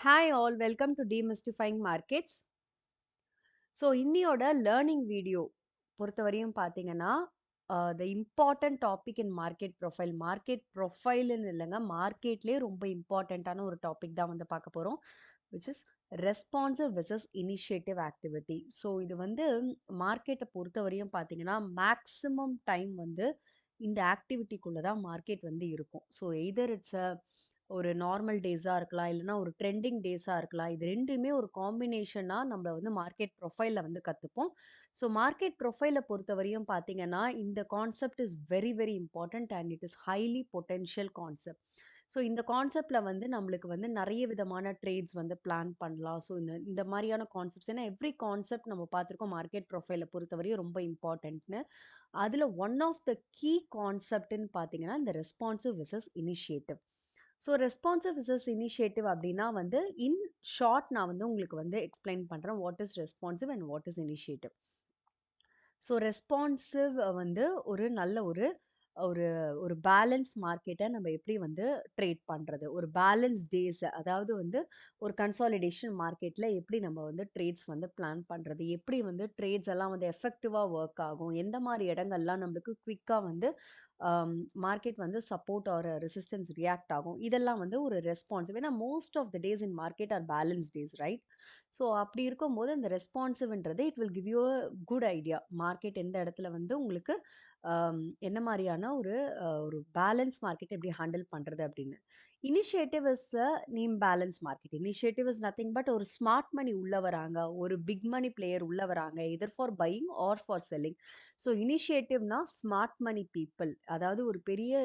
Hi all, welcome to Demystifying Markets. So இன்னியோட learning video பொறுத்தவரையும் பார்த்தீங்கன்னா the important topic in market ப்ரொஃபைல்னு இல்லைங்க மார்க்கெட்லேயே ரொம்ப இம்பார்ட்டண்ட்டான ஒரு டாபிக் தான் வந்து பார்க்க போகிறோம் which is responsive versus initiative activity. So இது வந்து மார்க்கெட்டை பொறுத்தவரையும் பார்த்தீங்கன்னா மேக்ஸிமம் டைம் வந்து இந்த ஆக்டிவிட்டிக்குள்ளே தான் மார்க்கெட் வந்து இருக்கும். ஸோ எய்தர் இட்ஸ் ஒரு நார்மல் டேஸாக இருக்கலாம், இல்லைனா ஒரு ட்ரெண்டிங் டேஸாக இருக்கலாம். இது ரெண்டுமே ஒரு காம்பினேஷனாக நம்ம வந்து மார்க்கெட் ப்ரொஃபைலில் வந்து கற்றுப்போம். ஸோ மார்க்கெட் ப்ரொஃபைலை பொறுத்தவரையும் பார்த்தீங்கன்னா இந்த concept is very very important and it is highly potential concept. So இந்த கான்செப்டில் வந்து நம்மளுக்கு வந்து நிறைய விதமான ட்ரேட்ஸ் வந்து பிளான் பண்ணலாம். ஸோ இந்த இந்த மாதிரியான கான்செப்ட்ஸ் ஏன்னா எவ்ரி கான்செப்ட் நம்ம பார்த்துருக்கோம் மார்க்கெட் ப்ரொஃபைலை பொறுத்தவரையும் ரொம்ப இம்பார்ட்டன்ட்னு. அதில் ஒன் ஆஃப் த கீ கான்செப்ட்னு பார்த்தீங்கன்னா இந்த responsive versus initiative. So responsive versus initiative அப்படின்னா வந்து இன் ஷார்ட் நான் வந்து உங்களுக்கு வந்து எக்ஸ்பிளைன் பண்ணுறேன் what is responsive and what is initiative. So responsive வந்து ஒரு நல்ல ஒரு ஒரு ஒரு பேலன்ஸ் மார்க்கெட்டை நம்ம எப்படி வந்து ட்ரேட் பண்ணுறது, ஒரு பேலன்ஸ் டேஸ், அதாவது வந்து ஒரு கன்சாலிடேஷன் மார்க்கெட்டில் எப்படி நம்ம வந்து ட்ரேட்ஸ் வந்து பிளான் பண்ணுறது, எப்படி வந்து ட்ரேட்ஸ் எல்லாம் வந்து எஃபெக்டிவாக ஒர்க் ஆகும், எந்த மாதிரி இடங்கள்லாம் நம்மளுக்கு குவிக்காக வந்து மார்க்கெட் வந்து சப்போர்ட் ஆர் ரெசிஸ்டன்ஸ் ரியாக்ட் ஆகும், இதெல்லாம் வந்து ஒரு ரெஸ்பான்சிவ். ஏன்னா most of the days in market are balance days, right? So அப்படி இருக்கும்போது இந்த ரெஸ்பான்சிவ்ன்றது it will give you a good idea market எந்த இடத்துல வந்து உங்களுக்கு என்ன மாதிரியான ஒரு பேலன்ஸ் மார்க்கெட் எப்படி ஹேண்டில் பண்ணுறது அப்படின்னு. Initiative is name balance market. Initiative is nothing but ஒரு ஸ்மார்ட் மணி உள்ள வராங்க, ஒரு பிக் மணி பிளேயர் உள்ள வராங்க, either for buying or for selling. So இனிஷியேட்டிவ்னா ஸ்மார்ட் மணி பீப்புள், அதாவது ஒரு பெரிய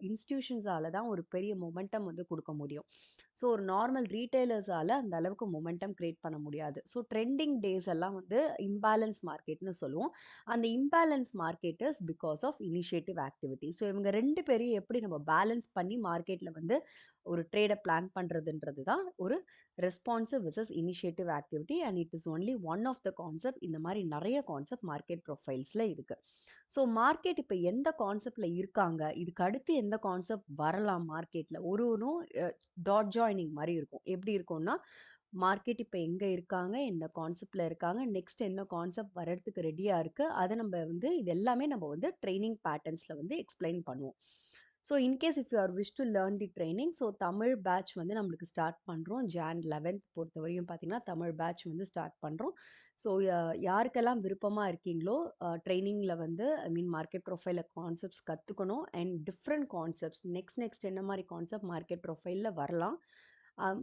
இன்ஸ்டிடியூஷன்ஸால தான் ஒரு பெரிய மொமெண்டம் வந்து கொடுக்க முடியும். ஸோ ஒரு நார்மல் ரீட்டைலர்ஸால் அந்த அளவுக்கு மொமெண்டம் கிரியேட் பண்ண முடியாது. ஸோ ட்ரெண்டிங் டேஸ் எல்லாம் வந்து இம்பேலன்ஸ் மார்க்கெட்னு சொல்லுவோம். அந்த imbalance market is because of initiative activity. So இவங்க ரெண்டு பேரையும் எப்படி நம்ம பேலன்ஸ் பண்ணி மார்க்கெட்டில் வந்து ஒரு ட்ரேடை பிளான் பண்ணுறதுன்றது தான் ஒரு responsive versus initiative activity and it is only one of the concept. இந்த மாதிரி நிறைய கான்செப்ட் மார்க்கெட் ப்ரொஃபைல்ஸில் இருக்குது. ஸோ மார்க்கெட் இப்போ எந்த கான்செப்டில் இருக்காங்க, இதுக்கு அடுத்து எந்த கான்செப்ட் வரலாம் மார்க்கெட்டில், ஒன்றும் டாட் ஜாயினிங் மாதிரி இருக்கும். எப்படி இருக்கும்னா மார்க்கெட் இப்போ எங்கே இருக்காங்க, என்ன கான்செப்டில் இருக்காங்க, நெக்ஸ்ட் என்ன கான்செப்ட் வர்றதுக்கு ரெடியாக இருக்குது, அதை நம்ம வந்து இது எல்லாமே நம்ம வந்து ட்ரைனிங் பேட்டர்ன்ஸில் வந்து எக்ஸ்பிளைன் பண்ணுவோம். So in case if you are wish to learn the training, so Tamil batch வந்து நம்மளுக்கு ஸ்டார்ட் பண்ணுறோம். Jan 11th பொறுத்தவரையும் பார்த்தீங்கன்னா தமிழ் பேட்ச் வந்து ஸ்டார்ட் பண்ணுறோம். ஸோ யாருக்கெல்லாம் விருப்பமாக இருக்கீங்களோ ட்ரைனிங்கில் வந்து ஐ மீன் மார்க்கெட் ப்ரொஃபைலில் கான்செப்ட்ஸ் கற்றுக்கணும் அண்ட் டிஃப்ரெண்ட் கான்செப்ட்ஸ் நெக்ஸ்ட் என்ன மாதிரி கான்செப்ட் மார்க்கெட் ப்ரொஃபைலில் வரலாம்,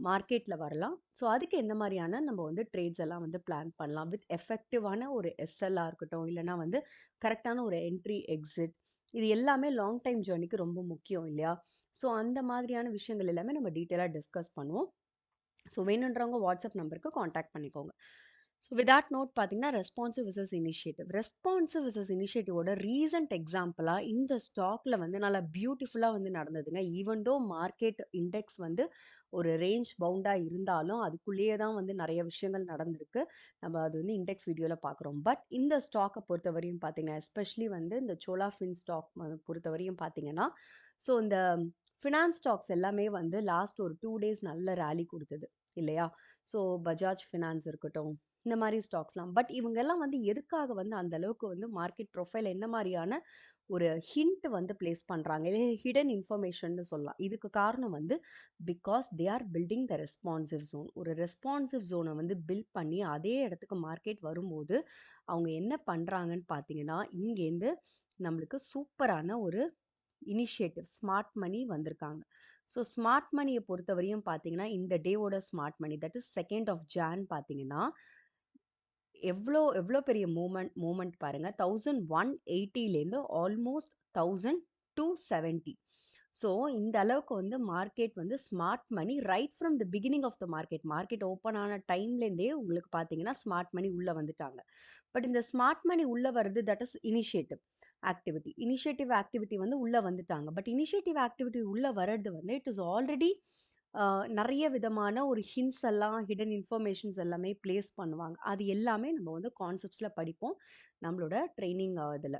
மார்க்கெட்டில் வரலாம். ஸோ அதுக்கு என்ன மாதிரியான நம்ம வந்து ட்ரேட்ஸ் எல்லாம் வந்து பிளான் பண்ணலாம் வித் எஃபெக்டிவான ஒரு எஸ்எல்லாக இருக்கட்டும், இல்லைனா வந்து கரெக்டான ஒரு என்ட்ரி எக்ஸிட், இது எல்லாமே லாங் டைம் ஜேர்னிக்கு ரொம்ப முக்கியம் இல்லையா? ஸோ அந்த மாதிரியான விஷயங்கள் எல்லாமே நம்ம டீட்டெயிலாக டிஸ்கஸ் பண்ணுவோம். ஸோ வேணுன்றவங்க வாட்ஸ்அப் நம்பருக்கு காண்டாக்ட் பண்ணிக்கோங்க. ஸோ வித் தட் நோட் பார்த்தீங்கன்னா responsive versus initiative. Responsive versus இனிஷியேட்டிவோட ரீசன்ட் எக்ஸாம்பிளாக இந்த ஸ்டாக்ல வந்து நல்லா பியூட்டிஃபுல்லாக வந்து நடந்ததுங்க. ஈவன் தோ மார்க்கெட் இண்டெக்ஸ் வந்து ஒரு ரேஞ்ச் பவுண்டாக இருந்தாலும் அதுக்குள்ளேயே தான் வந்து நிறைய விஷயங்கள் நடந்திருக்கு. நம்ம அது வந்து இண்டெக்ஸ் வீடியோவில் பார்க்குறோம். பட் இந்த ஸ்டாக்கை பொறுத்தவரையும் பார்த்தீங்கன்னா எஸ்பெஷலி வந்து இந்த சோலா ஃபின் ஸ்டாக் பொறுத்தவரையும் பார்த்தீங்கன்னா, ஸோ இந்த ஃபினான்ஸ் ஸ்டாக்ஸ் எல்லாமே வந்து லாஸ்ட் ஒரு 2 டேஸ் நல்ல ரேலி கொடுத்தது இல்லையா? ஸோ பஜாஜ் ஃபினான்ஸ் இருக்கட்டும், இந்த மாதிரி ஸ்டாக்ஸ்லாம். பட் இவங்கெல்லாம் வந்து எதுக்காக வந்து அந்த அளவுக்கு வந்து மார்க்கெட் ப்ரொஃபைல் என்ன மாதிரியான ஒரு ஹிண்ட் வந்து பிளேஸ் பண்ணுறாங்க, இல்லை ஹிடன் இன்ஃபர்மேஷன்னு சொல்லலாம். இதுக்கு காரணம் வந்து because they are building the responsive zone. ஒரு ரெஸ்பான்சிவ் ஜோனை வந்து பில்ட் பண்ணி அதே இடத்துக்கு மார்க்கெட் வரும்போது அவங்க என்ன பண்ணுறாங்கன்னு பார்த்தீங்கன்னா, இங்கேருந்து நம்மளுக்கு சூப்பரான ஒரு இனிஷியேட்டிவ் ஸ்மார்ட் மணி வந்திருக்காங்க. ஸோ ஸ்மார்ட் மணியை பொறுத்தவரையும் பார்த்தீங்கன்னா இந்த டேவோட smart money that is 2nd of Jan பார்த்தீங்கன்னா எவ்வளோ எவ்வளோ பெரிய மூமெண்ட் பாருங்கள். 1180லேருந்து ஆல்மோஸ்ட் 1270. ஸோ இந்த அளவுக்கு வந்து மார்க்கெட் வந்து smart money right from the beginning of the market open ஆன டைம்லேருந்தே உங்களுக்கு பார்த்தீங்கன்னா ஸ்மார்ட் மணி உள்ளே வந்துட்டாங்க. பட் இந்த ஸ்மார்ட் மணி உள்ளே வருது தட் இஸ் இனிஷியேட்டிவ் ஆக்டிவிட்டி வந்து உள்ளே வந்துட்டாங்க. பட் இனிஷியேட்டிவ் ஆக்டிவிட்டி உள்ளே வர்றது வந்து இட் இஸ் ஆல்ரெடி நிறைய விதமான ஒரு ஹிண்ட்ஸ் எல்லாம் ஹிடன் இன்ஃபர்மேஷன்ஸ் எல்லாமே பிளேஸ் பண்ணுவாங்க. அது எல்லாமே நம்ம வந்து கான்செப்ட்ஸில் படிப்போம் நம்மளோட ட்ரைனிங் இதில்.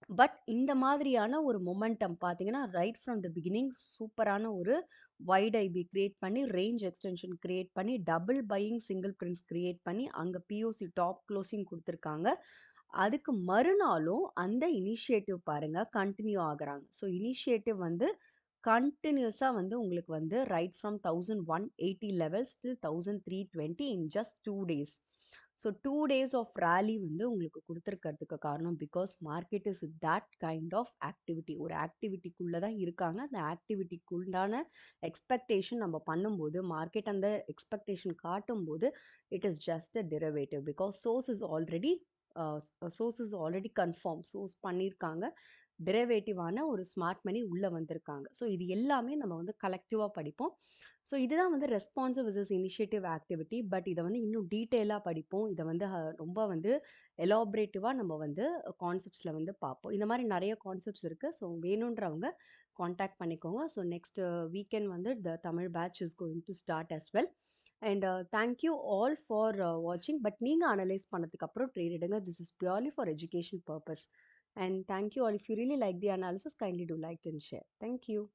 பட் இந்த மாதிரியான ஒரு மொமெண்டம் பார்த்தீங்கன்னா, ரைட் ஃப்ரம் த பிகினிங் சூப்பரான ஒரு வைட் ஐபி கிரியேட் பண்ணி, ரேஞ்ச் எக்ஸ்டென்ஷன் கிரியேட் பண்ணி, double buying single prints create பண்ணி, அங்க பிஓசி டாப் க்ளோசிங் குடுத்துருக்காங்க. அதுக்கு மறுநாளும் அந்த இனிஷியேட்டிவ் பாருங்க கன்டின்யூ ஆகுறாங்க. ஸோ இனிஷியேட்டிவ் வந்து கன்டினியூஸா வந்து உங்களுக்கு வந்து right from 1180 levels till 1320 in just 2 days. So 2 days of rally வந்து உங்களுக்கு குடுத்துருக்கிறதுக்கு காரணம் because market is that kind of activity. ஒரு ஆக்டிவிட்டிக்குள்ள தான் இருக்காங்க. அந்த ஆக்டிவிட்டிக்கு உண்டான எக்ஸ்பெக்டேஷன் நம்ம பண்ணும்போது, மார்க்கெட் அந்த எக்ஸ்பெக்டேஷன் காட்டும்போது, it is just a derivative because source is already confirm. Source பண்ணியிருக்காங்க. டெரிவேட்டிவான ஒரு ஸ்மார்ட் மணி உள்ள வந்திருக்காங்க. ஸோ இது எல்லாமே நம்ம வந்து கலெக்டிவா படிப்போம். ஸோ இதுதான் வந்து responsive versus initiative activity. But இத வந்து இன்னும் டீட்டெயிலா படிப்போம். இத வந்து ரொம்ப வந்து எலாபரேட்டிவா நம்ம வந்து கான்செப்ட்ஸ்ல வந்து பார்ப்போம். இந்த மாரி நெறைய கான்செப்ட்ஸ் இருக்கு. ஸோ வேணுன்றவங்க கான்டாக்ட் பண்ணிக்கோங்க. ஸோ நெக்ஸ்ட் வீக்கெண்ட் வந்து the Tamil batch is going to start as well. And thank you all for வாட்சிங். பட் நீங்க அனலைஸ் பண்ணதுக்கு அப்புறம் ட்ரேட் எடுங்க. This is purely for education purpose. And thank you all. If you really like the analysis, kindly do like and share. Thank you.